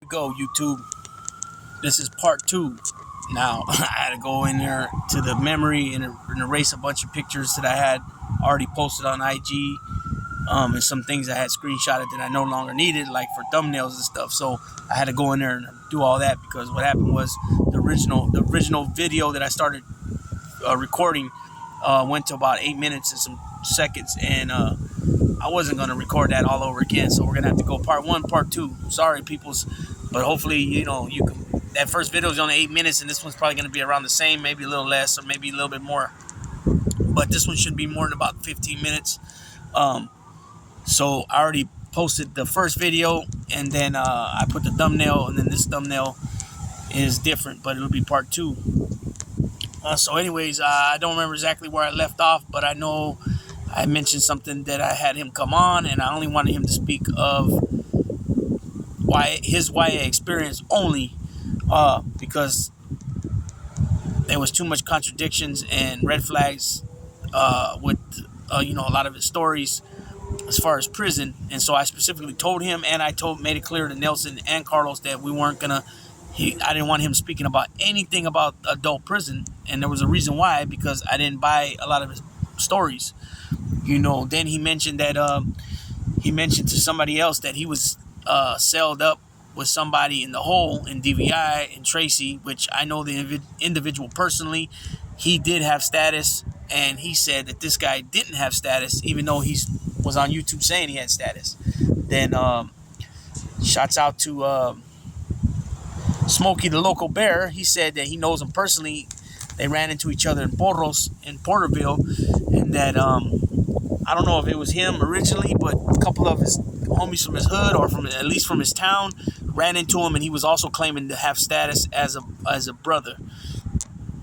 go, YouTube. This is part 2. Now, I had to go in there to the memory and erase a bunch of pictures that I had already posted on IG, and some things I had screenshotted that I no longer needed, like for thumbnails and stuff. So I had to go in there and do all that, because what happened was the original video that I started recording went to about 8 minutes and some seconds, and I wasn't going to record that all over again. So we're going to have to go part 1, part 2. Sorry, peoples, but hopefully, you can. That first video is only 8 minutes, and this one's probably going to be around the same, maybe a little less, or maybe a little bit more. But this one should be more than about 15 minutes. So I already posted the first video, and then I put the thumbnail, and then this thumbnail is different, but it'll be part 2. So anyways, I don't remember exactly where I left off, but I know I mentioned something that I had him come on, and I only wanted him to speak of his YA experience only, because there was too much contradictions and red flags with a lot of his stories as far as prison. And so I specifically told him, and I made it clear to Nelson and Carlos that we weren't gonna. I didn't want him speaking about anything about adult prison, and there was a reason why, because I didn't buy a lot of his stories. Then he mentioned that he mentioned to somebody else that he was celled up with somebody in the hole in DVI and Tracy, which I know the individual personally. He did have status, and he said that this guy didn't have status, even though he was on YouTube saying he had status. Then shouts out to Smokey, the local bear. He said that he knows him personally. They ran into each other in Porros in Porterville, and that I don't know if it was him originally, but a couple of his homies from his hood, or at least from his town, ran into him, and he was also claiming to have status as a brother,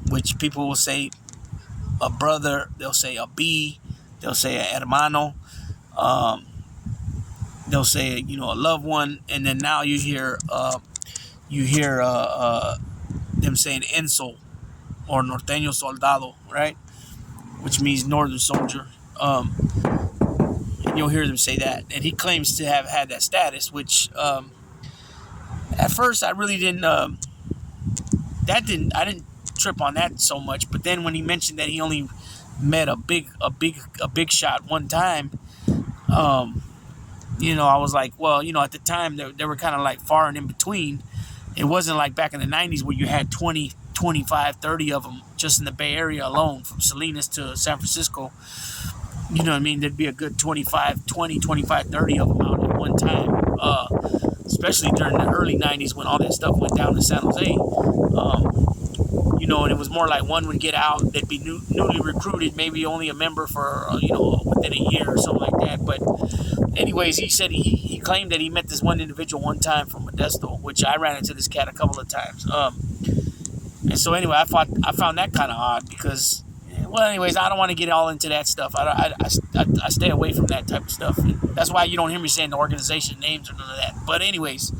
which people will say a brother, they'll say a B, they'll say a hermano, they'll say a loved one, and then now you hear them saying Enso or Norteño Soldado, right, which means northern soldier. And you'll hear them say that, and he claims to have had that status, which at first I really didn't. I didn't trip on that so much. But then when he mentioned that he only met a big shot one time, I was like, well, at the time they were kind of like far and in between. It wasn't like back in the 90s where you had 20, 25, 30 of them just in the Bay Area alone, from Salinas to San Francisco. You know what I mean? There'd be a good 20, 25, 30 of them out at one time, especially during the early 90s when all that stuff went down to San Jose. And it was more like one would get out, they'd be newly recruited, maybe only a member for, within a year or something like that. But anyways, he said he claimed that he met this one individual one time from Modesto, which I ran into this cat a couple of times. And so anyway, I found that kind of odd, because, well, anyways, I don't want to get all into that stuff. I stay away from that type of stuff. That's why you don't hear me saying the organization names or none of that. But anyways,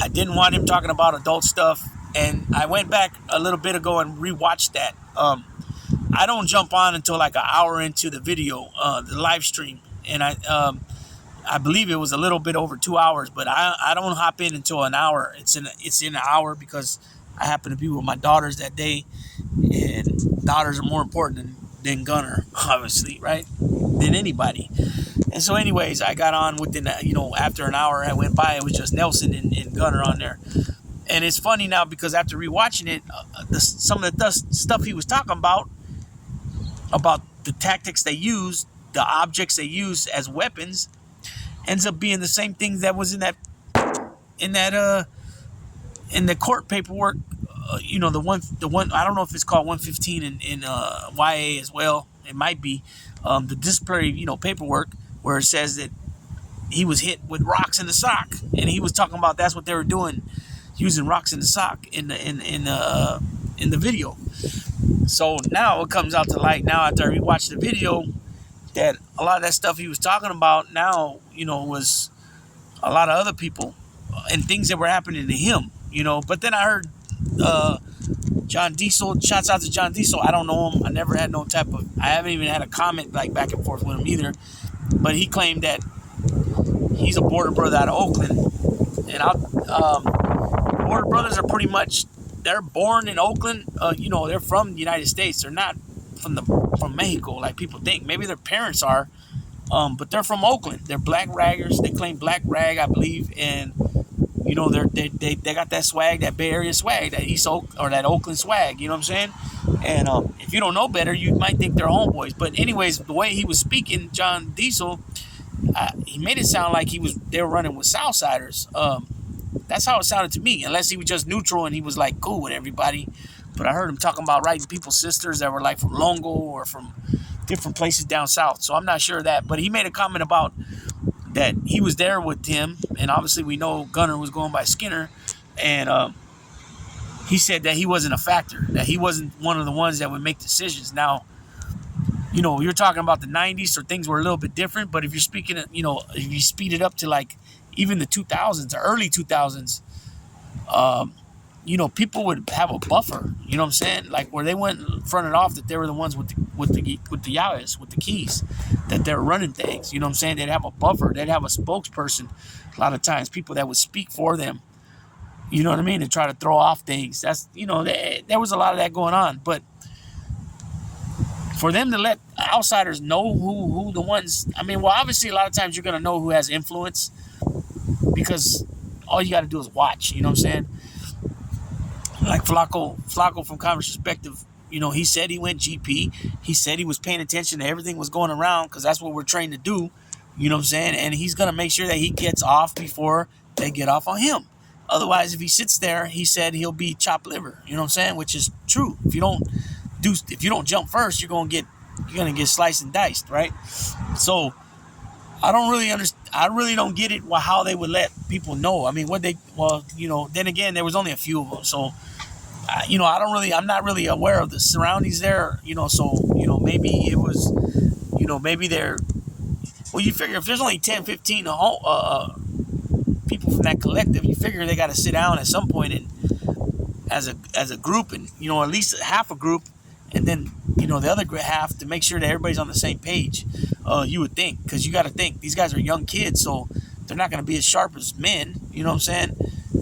I didn't want him talking about adult stuff, and I went back a little bit ago and rewatched that. I don't jump on until like an hour into the video, the live stream, and I believe it was a little bit over 2 hours, but I don't hop in until an hour. It's in an hour, because I happen to be with my daughters that day, and daughters are more important than Gunner, obviously, right? Than anybody. And so anyways, I got on within, after an hour I went by, it was just Nelson and Gunner on there. And it's funny now, because after rewatching it, some of the stuff he was talking about the tactics they used, the objects they used as weapons, ends up being the same thing that was in the court paperwork. The one I don't know if it's called 115 in YA as well. It might be the disciplinary paperwork, where it says that he was hit with rocks in the sock, and he was talking about that's what they were doing, using rocks in the sock in the video. So now it comes out to light now after I rewatched the video, that a lot of that stuff he was talking about now, was a lot of other people and things that were happening to him, But then I heard John Diesel, shouts out to John Diesel. I don't know him. I never had I haven't even had a comment like back and forth with him either. But he claimed that he's a border brother out of Oakland, And Border Brothers are pretty much, they're born in Oakland. They're from the United States. They're not from Mexico like people think. Maybe their parents are, but they're from Oakland. They're black raggers. They claim black rag, I believe, and they got that swag, that Bay Area swag, that that Oakland swag. You know what I'm saying? And if you don't know better, you might think they're homeboys. But anyways, the way he was speaking, John Diesel, he made it sound like they were running with Southsiders. That's how it sounded to me, unless he was just neutral and he was like cool with everybody. But I heard him talking about writing people's sisters that were like from Longo or from different places down south. So I'm not sure of that. But he made a comment about that he was there with him, and obviously we know Gunner was going by Skinner, and he said that he wasn't a factor, that he wasn't one of the ones that would make decisions. Now, you're talking about the 90s, so things were a little bit different, but if you're speaking, if you speed it up to like even the 2000s or early 2000s, people would have a buffer, you know what I'm saying? Like where they went fronted off that they were the ones with the Yaris, with the keys, that they're running things, you know what I'm saying? They'd have a buffer, they'd have a spokesperson, a lot of times, people that would speak for them, you know what I mean, to try to throw off things. That's, there was a lot of that going on, but for them to let outsiders know who the ones, obviously a lot of times you're going to know who has influence because all you got to do is watch, you know what I'm saying? Like Flacco from Converse Perspective, he said he went GP. He said he was paying attention to everything was going around because that's what we're trained to do, you know what I'm saying? And he's going to make sure that he gets off before they get off on him. Otherwise, if he sits there, he said he'll be chopped liver, you know what I'm saying? Which is true. If you don't jump first, you're going to get sliced and diced, right? So I don't really understand. I really don't get it. How they would let people know. Then again, there was only a few of them. So, I'm not really aware of the surroundings there, so, maybe it was, maybe they're, well, you figure if there's only 10, 15 people from that collective, you figure they got to sit down at some point and as a group and, at least half a group, and then, the other half to make sure that everybody's on the same page. You would think, because you got to think, these guys are young kids, so they're not going to be as sharp as men, you know what I'm saying?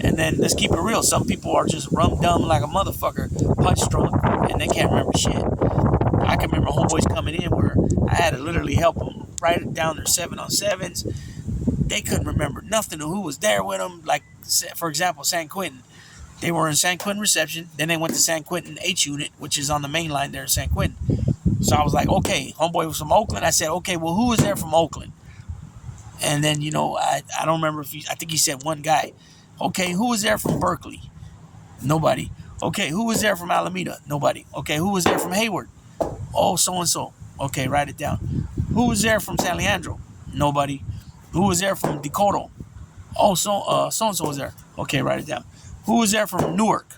And then let's keep it real. Some people are just rum dumb like a motherfucker, punch drunk, and they can't remember shit. I can remember homeboys coming in where I had to literally help them write down their 7-on-7s. They couldn't remember nothing of who was there with them. Like, for example, San Quentin. They were in San Quentin reception. Then they went to San Quentin H unit, which is on the main line there in San Quentin. So I was like, okay, homeboy was from Oakland. I said, okay, well, who was there from Oakland? And then, I don't remember I think he said one guy. Okay, who was there from Berkeley? Nobody. Okay, who was there from Alameda? Nobody. Okay, who was there from Hayward? Oh, so-and-so. Okay, write it down. Who was there from San Leandro? Nobody. Who was there from Decoto? Oh, so-and-so was there. Okay, write it down. Who was there from Newark?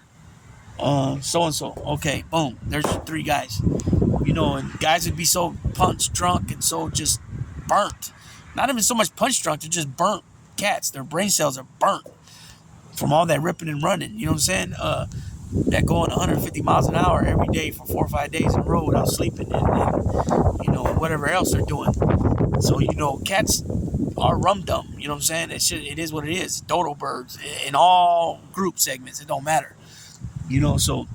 So-and-so. Okay, boom. There's 3 guys. And guys would be so punch drunk and so just burnt. Not even so much punch drunk, they're just burnt cats. Their brain cells are burnt from all that ripping and running. You know what I'm saying? That going 150 miles an hour every day for 4 or 5 days in a row without sleeping and whatever else they're doing. So, cats are rum dumb. You know what I'm saying? It is what it is. Dodo birds in all group segments. It don't matter. So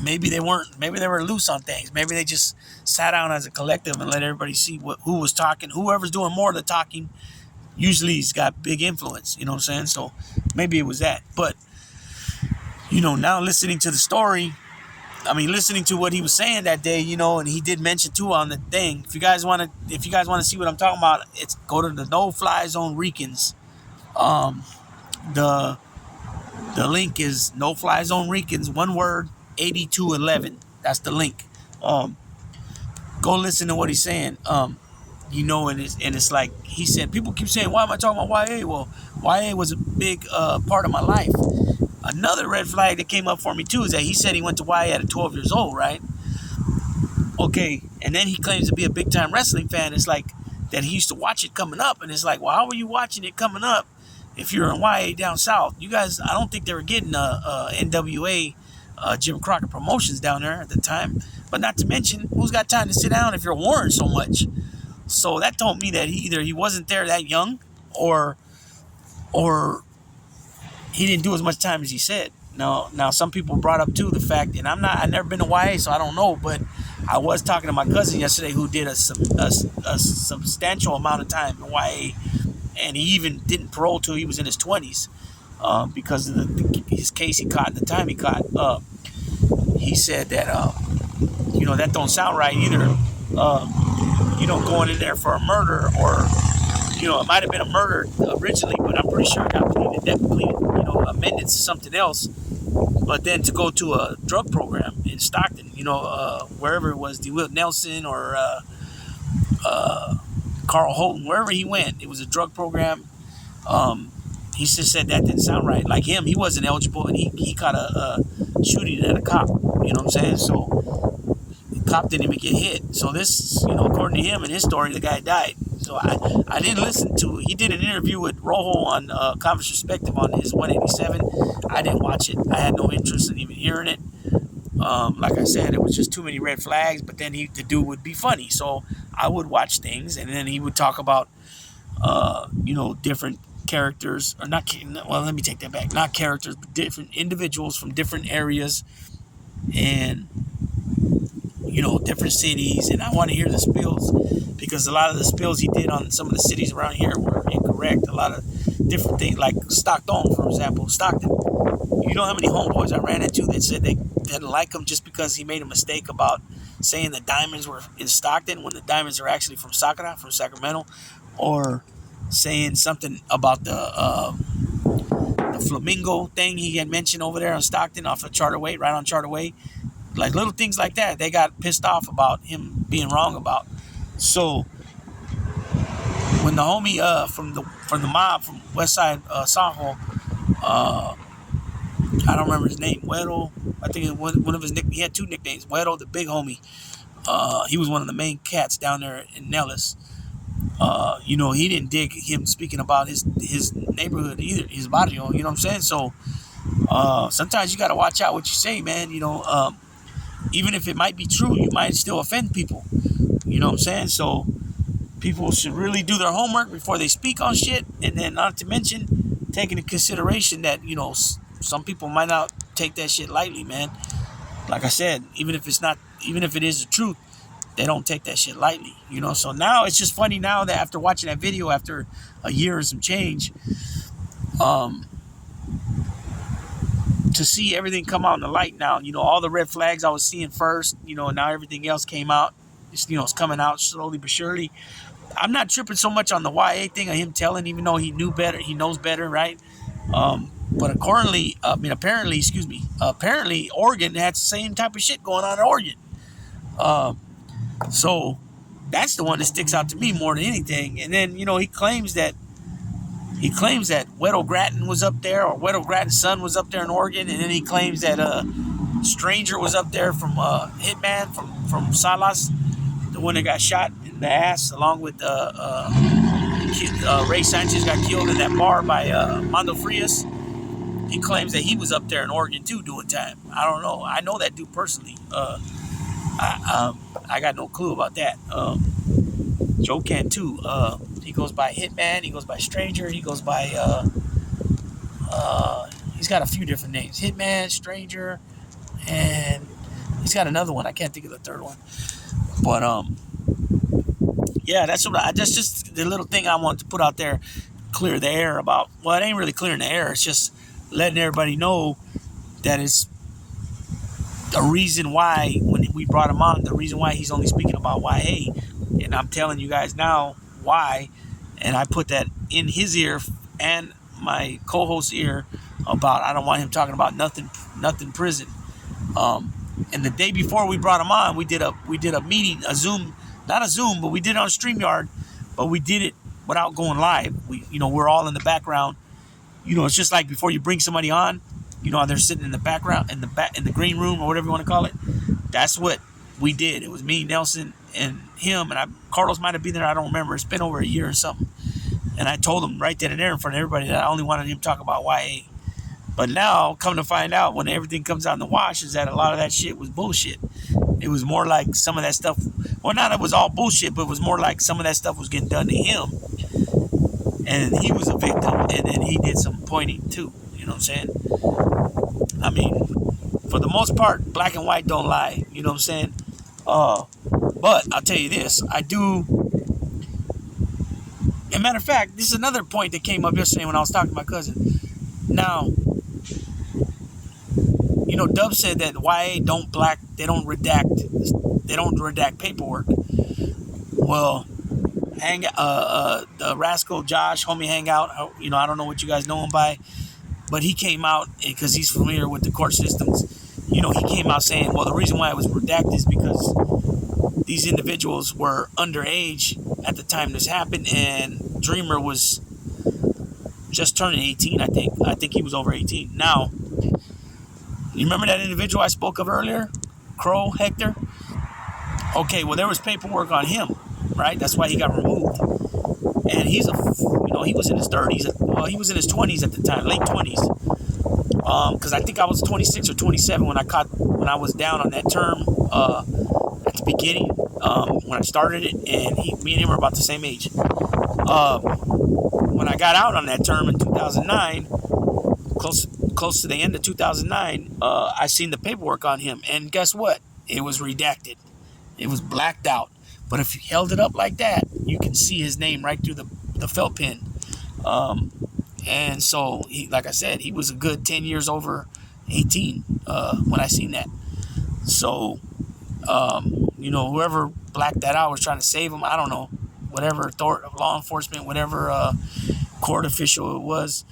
maybe they weren't. Maybe they were loose on things. Maybe they just sat down as a collective and let everybody see who was talking. Whoever's doing more of the talking usually has got big influence. You know what I'm saying? So maybe it was that. But now listening to the story, listening to what he was saying that day, and he did mention too on the thing. If you guys want to see what I'm talking about, it's go to the No Fly Zone Ricans. The link is No Fly Zone Ricans, one word, 8211. That's the link. Go listen to what he's saying. And it's like he said. People keep saying, "Why am I talking about YA?" Well, YA was a big part of my life. Another red flag that came up for me too is that he said he went to YA at 12 years old, right? Okay, and then he claims to be a big time wrestling fan. It's like that he used to watch it coming up, and it's like, well, how were you watching it coming up if you're in YA down south? You guys, I don't think they were getting NWA, Jim Crockett Promotions down there at the time. But not to mention, who's got time to sit down if you're Warren so much? So that told me that either he wasn't there that young, or he didn't do as much time as he said. Now some people brought up too the fact, and I've never been to YA, so I don't know, but I was talking to my cousin yesterday who did a substantial amount of time in YA, and he even didn't parole till he was in his 20s, because of his case he caught and the time he caught. He said that that don't sound right either. Going in there for a murder, or it might have been a murder originally, but I'm pretty sure it got pleaded, amended to something else. But then to go to a drug program in Stockton, wherever it was, DeWitt Nelson or Carl Holton, wherever he went, it was a drug program. He just said that didn't sound right. Like him, he wasn't eligible, and he caught a shooting at a cop. You know what I'm saying? So the cop didn't even get hit. So this, according to him and his story, the guy died. So I didn't listen to it. He did an interview with Rojo on Converse Perspective on his 187. I didn't watch it. I had no interest in even hearing it. Like I said, it was just too many red flags. But then the dude would be funny, so I would watch things, and then he would talk about different characters, or not. Well, let me take that back. Not characters, but different individuals from different areas, and different cities. And I want to hear the spills, because a lot of the spills he did on some of the cities around here were incorrect. A lot of different things, like Stockton, for example. Stockton. You know how many homeboys I ran into that said they didn't like him just because he made a mistake about saying the diamonds were in Stockton when the diamonds are actually from Sacramento, or saying something about the flamingo thing he had mentioned over there in Stockton off of Charterway, right on Charterway. Like little things like that, they got pissed off about him being wrong about. So when the homie from the mob from West Side Soho, I don't remember his name, Weddle. I think it was one of his he had two nicknames. Weddle, the big homie. He was one of the main cats down there in Nellis. He didn't dig him speaking about his neighborhood either, his barrio. You know what I'm saying? So sometimes you got to watch out what you say, man. Even if it might be true, you might still offend people. You know what I'm saying? So people should really do their homework before they speak on shit, and then not to mention taking into consideration that some people might not take that shit lightly, man. Like I said, even if it is the truth, they don't take that shit lightly, So now it's just funny now that after watching that video after a year and some change, to see everything come out in the light now. All the red flags I was seeing first, now everything else came out. It's coming out slowly but surely. I'm not tripping so much on the YA thing of him telling, even though he knew better, he knows better, right? But apparently Oregon had the same type of shit going on in Oregon. So that's the one that sticks out to me more than anything. And then, he claims that Weddle Grattan was up there, or Weddle Grattan's son was up there in Oregon, and then he claims that Stranger was up there from Hitman from Salas, the one that got shot in the ass, along with Ray Sanchez got killed in that bar by Mondo Frias. He claims that he was up there in Oregon too doing time. I don't know. I know that dude personally. I got no clue about that. Joe can too. He goes by Hitman. He goes by Stranger. He goes by he's got a few different names. Hitman, Stranger, and he's got another one. I can't think of the third one. But yeah, that's just the little thing I wanted to put out there, clear the air about. Well, it ain't really clearing the air. It's just letting everybody know that it's the reason why when we brought him on, the reason why he's only speaking about YA, and I'm telling you guys now why, and I put that in his ear and my co-host's ear about I don't want him talking about nothing prison. And the day before we brought him on, we did a meeting, a Zoom, not a Zoom, but we did it on StreamYard, but we did it without going live. We're all in the background. It's just like before you bring somebody on, they're sitting in the background, in the green room or whatever you want to call it. That's what we did. It was me, Nelson, and him, and Carlos might have been there. I don't remember. It's been over a year or something. And I told him right then and there in front of everybody that I only wanted him to talk about YA. But now, come to find out, when everything comes out in the wash, is that a lot of that shit was bullshit. It was more like some of that stuff, well, not it was all bullshit, but it was more like some of that stuff was getting done to him. And he was a victim, and then he did some pointing too. You know what I'm saying? I mean, for the most part, black and white don't lie. You know what I'm saying? But I'll tell you this, I do. As a matter of fact, this is another point that came up yesterday when I was talking to my cousin. Now, Dub said that YA they don't redact paperwork. Well, the rascal Josh, homie Hangout, I don't know what you guys know him by, but he came out because he's familiar with the court systems. He came out saying, well, the reason why it was redacted is because these individuals were underage at the time this happened, and Dreamer was just turning 18, I think. I think he was over 18. Now, you remember that individual I spoke of earlier? Crow, Hector? Okay, well, there was paperwork on him, right? That's why he got removed. And he was in his 30s. Well, he was in his 20s at the time, late 20s. Because I think I was 26 or 27 when I was down on that term at the beginning when I started it, and me and him were about the same age. When I got out on that term in 2009, close to the end of 2009, I seen the paperwork on him, and guess what? It was redacted. It was blacked out. But if you held it up like that, you can see his name right through the felt pen. And so, like I said, he was a good 10 years over 18 when I seen that. So, whoever blacked that out was trying to save him. I don't know. Whatever law enforcement, whatever court official it was.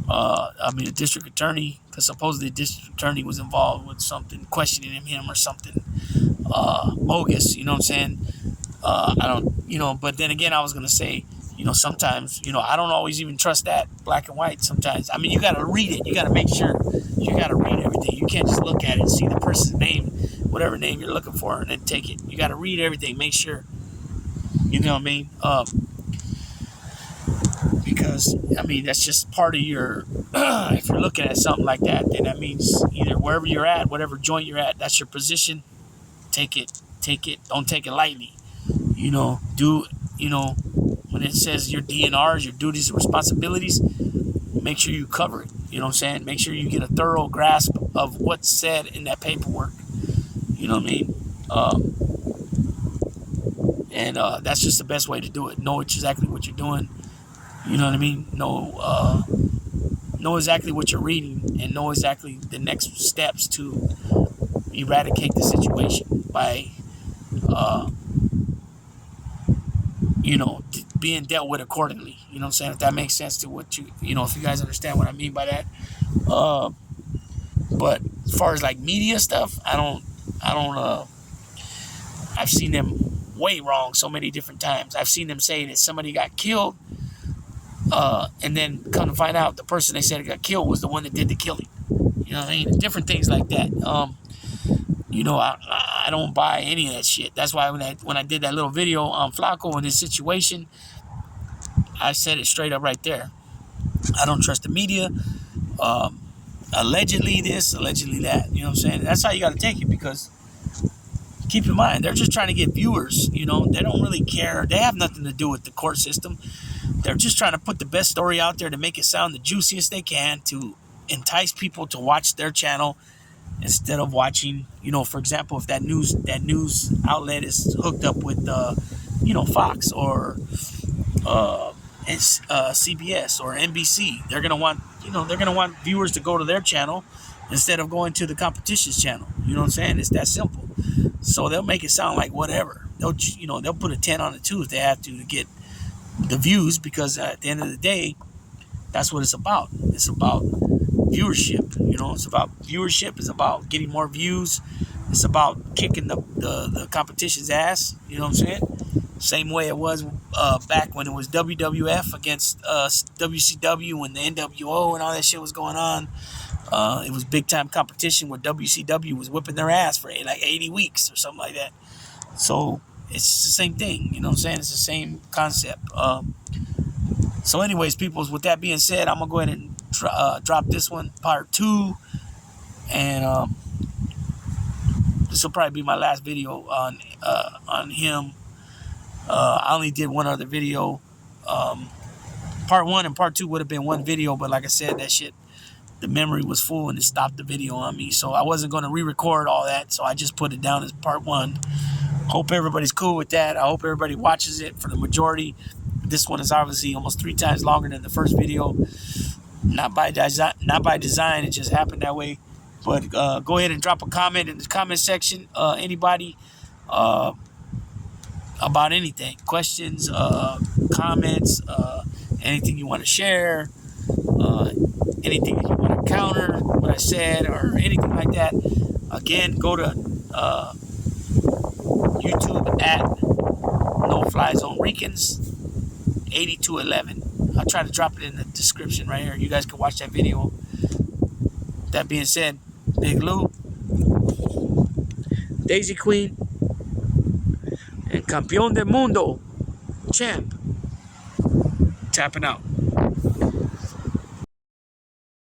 A district attorney, because supposedly the district attorney was involved with something, questioning him or something bogus. You know what I'm saying? I don't, but then again, I was going to say, sometimes, I don't always even trust that black and white sometimes. I mean, you got to read it. You got to make sure you got to read everything. You can't just look at it and see the person's name, whatever name you're looking for, and then take it. You got to read everything, make sure. You know what I mean? Because, that's just part of your, if you're looking at something like that, then that means either wherever you're at, whatever joint you're at, that's your position. Take it. Don't take it lightly. When it says your DNRs, your duties and responsibilities, make sure you cover it. You know what I'm saying? Make sure you get a thorough grasp of what's said in that paperwork. You know what I mean? And that's just the best way to do it. Know exactly what you're doing. You know what I mean? Know exactly what you're reading, and know exactly the next steps to eradicate the situation by, being dealt with accordingly. You know what I'm saying? If that makes sense to what if you guys understand what I mean by that. But as far as like media stuff, I've seen them way wrong so many different times. I've seen them say that somebody got killed, and then come to find out the person they said got killed was the one that did the killing. You know what I mean? Different things like that. I don't buy any of that shit. That's why when I did that little video on Flacco and his situation, I said it straight up right there. I don't trust the media. Allegedly this, allegedly that. You know what I'm saying? That's how you got to take it, because keep in mind, they're just trying to get viewers. They don't really care. They have nothing to do with the court system. They're just trying to put the best story out there to make it sound the juiciest they can to entice people to watch their channel instead of watching, for example, if that news outlet is hooked up with, Fox or CBS or NBC, they're gonna want viewers to go to their channel instead of going to the competition's channel. You know what I'm saying? It's that simple. So they'll make it sound like whatever. They'll put a 10 on it too if they have to get the views, because at the end of the day, that's what it's about. It's about viewership. It's about viewership. It's about getting more views. It's about kicking the competition's ass. You know what I'm saying? Same way it was back when it was WWF against WCW, when the NWO and all that shit was going on. It was big time competition where WCW was whipping their ass for like 80 weeks or something like that. So it's the same thing. You know what I'm saying? It's the same concept. So anyways, peoples, with that being said, I'm going to go ahead and drop this one, part 2. And this will probably be my last video on him. I only did one other video. Part 1 and part 2 would have been one video, but like I said, that shit the memory was full and it stopped the video on me. So I wasn't going to re-record all that. So I just put it down as part 1. Hope everybody's cool with that. I hope everybody watches it for the majority. This one is obviously almost 3 times longer than the first video. Not by design. It just happened that way. But go ahead and drop a comment in the comment section. Anybody about anything, questions, comments, anything you want to share, anything that you want to counter what I said or anything like that. Again, go to YouTube at No Fly Zone Ricans 8211. I'll try to drop it in the description right here. You guys can watch that video. That being said, Big Lou, Daisy Queen, and Campeón del Mundo champ tapping out.